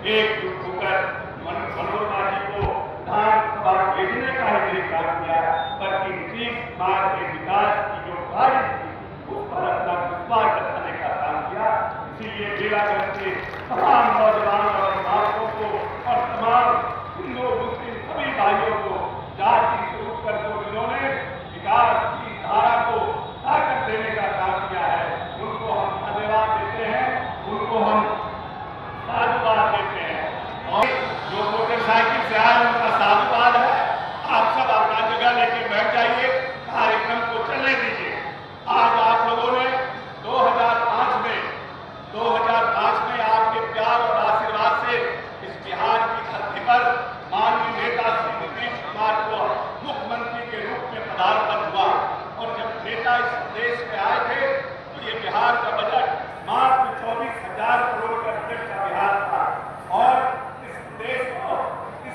एकजुट होकर मनोरमा जी को विधानसभा भेजने का ही काम किया, बल्कि नीतीश कुमार के विकास की जो कार्य थी उस पर अपना विश्वास जताने का काम किया। इसीलिए बेलागंज के तमाम नौजवान और अभिभावकों को और तमाम हिंदू मुस्लिम सभी भाइयों को जाति से उठकर जो जिन्होंने विकास की धारा को ताकत देने का काम किया है, उनको हम धन्यवाद देते हैं, उनको हम साधुवाद देते हैं। और जो मोटरसाइकिल से आए उनका साधुवाद है। आप सब अपना जगह लेके बैठ जाइए, कार्यक्रम को चलने दीजिए। आज आप लोगों ने 2005 में आपके प्यार और आशीर्वाद से इस बिहार की धरती पर माननीय नेता श्री नीतीश कुमार को मुख्यमंत्री के रूप में पदार्पण हुआ। और जब नेता इस देश में आए थे तो ये बिहार का बजट मात्र 24,000 करोड़ का बजट का बिहार था। और इस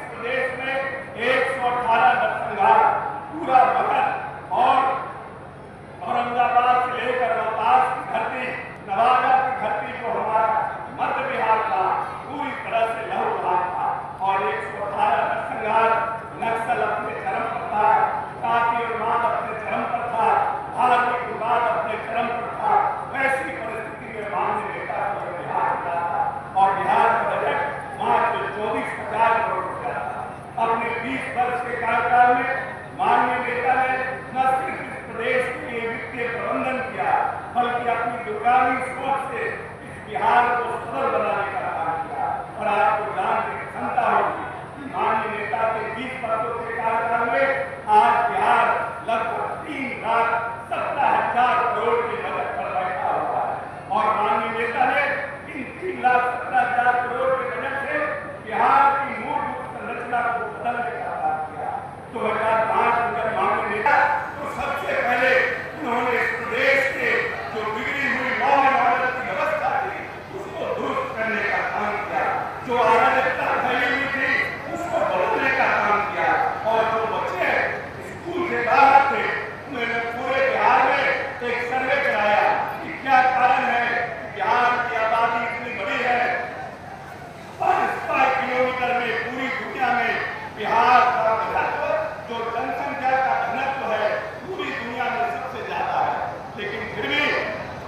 प्रदेश में 118 नरसंहार, पूरा मगध और औरंगाबाद से लेकर रोहतास की धरती, नवादा की धरती जो हमारा मध्य बिहार था, पूरी तरह से लहूलुहान था। और 118 नरसंहार, नक्सल अपने चरम पर था, जाति और माद अपने चरम पर था, धार्मिक विवाद अपने चरम पर था। वैसी परिस्थिति में माननीय नेता को बिहार मिला था और बिहार का बजट मात्र 24,000 करोड़ रुपया था। अपने 20 वर्ष के कार्यकाल में माननीय नेता ने न सिर्फ इस प्रदेश के लिए वित्तीय प्रबंधन किया, बल्कि अपनी दूरगामी सोच से इस बिहार को सफल बनाने का काम किया। और आपको जानने की क्षमता होगी कि माननीय नेता के 20 वर्षों के कार्यकाल में आज बिहार लगभग 3,17,000 करोड़ के बजट पर बैठा हुआ है। और माननीय नेता ने इन 3,17,000 करोड़ के बजट से बिहार की मूलभूत संरचना को बदलने का काम किया। 2005 में जब माननीय नेता तो सबसे पहले उन्होंने इस प्रदेश के जो बिगड़ी हुई लॉ एंड ऑर्डर की व्यवस्था थी उसको दुरुस्त करने का काम किया, जो अराजकता फैली हुई थी उसको बदलने का काम किया। और जो बच्चे स्कूल से बाहर थे उन्होंने पूरे बिहार में एक सर्वे कराया कि क्या कारण है कि बिहार की आबादी इतनी बड़ी है, 5 किलोमीटर में पूरी दुनिया में बिहार का घनत्व, जो जनसंख्या का घनत्व है, पूरी दुनिया में सबसे ज्यादा है। लेकिन फिर भी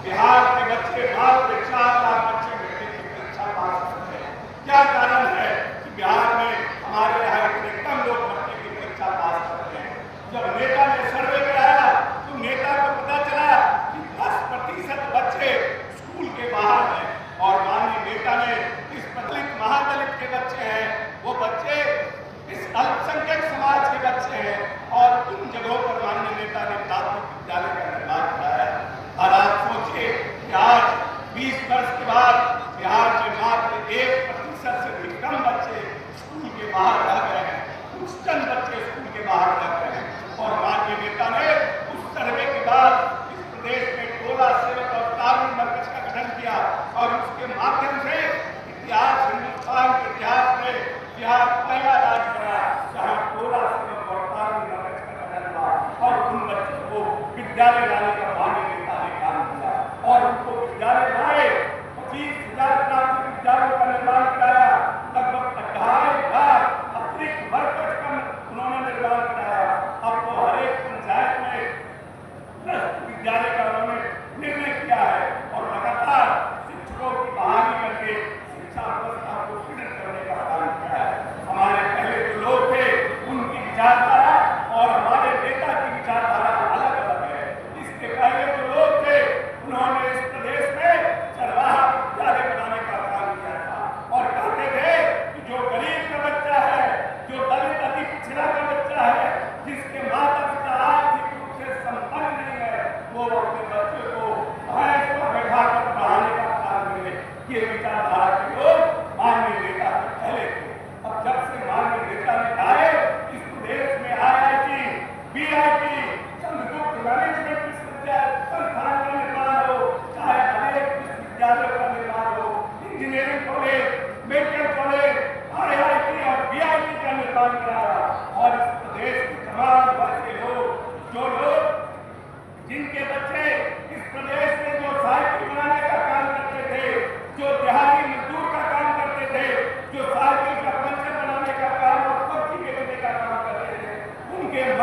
बिहार के बच्चे मात्र 4 लाख बच्चे मैट्रिक की परीक्षा पास करते हैं। क्या कारण है कि बिहार में हमारे यहाँ इतने कम लोग मैट्रिक की परीक्षा पास करते हैं? जब नेता ने सर्वे कराया तो नेता को पता चला कि 10% बच्चे स्कूल के बाहर हैं। और माननीय नेता ने इस दलित महादलित के बच्चे हैं, वो बच्चे इस अल्पसंख्यक समाज के बच्चे हैं। और उन जगहों पर माननीय नेता ने प्राथमिक विद्यालय का निर्माण कराया। और आप सोचिए कि आज 20 वर्ष के बाद बिहार में मात्र 1% से भी कम बच्चे स्कूल के बाहर रह गए हैं, कुछ चंद बच्चे स्कूल के बाहर रह गए हैं। और माननीय नेता ने उस सर्वे के बाद इस प्रदेश में टोला सेवक और तालीम मरकज का गठन किया और उसके माध्यम से हिंदुस्तान के इतिहास में बिहार पहला राज्य बना जहाँ टोला सेवक और तालीम मरकज का गठन हुआ। और उन बच्चों को विद्यालय लाने का माननीय नेता ने काम किया और उनको विद्यालय लाए। 25,000 प्राथमिक विद्यालयों का निर्माण कराया, लगभग 2.5 लाख अतिरिक्त वर्कर्स का उन्होंने निर्माण कराया। अब तो हर एक पंचायत में विद्यालय का उन्होंने निर्णय किया है और लगातार शिक्षकों की बहाली करके शिक्षा व्यवस्था को सुदृढ़ करने का काम किया है। हमारे पहले जो लोग थे उनकी विचारधारा और हमारे नेता की विचारधारा अलग अलग है। इस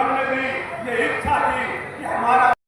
मन में भी ये इच्छा थी कि हमारा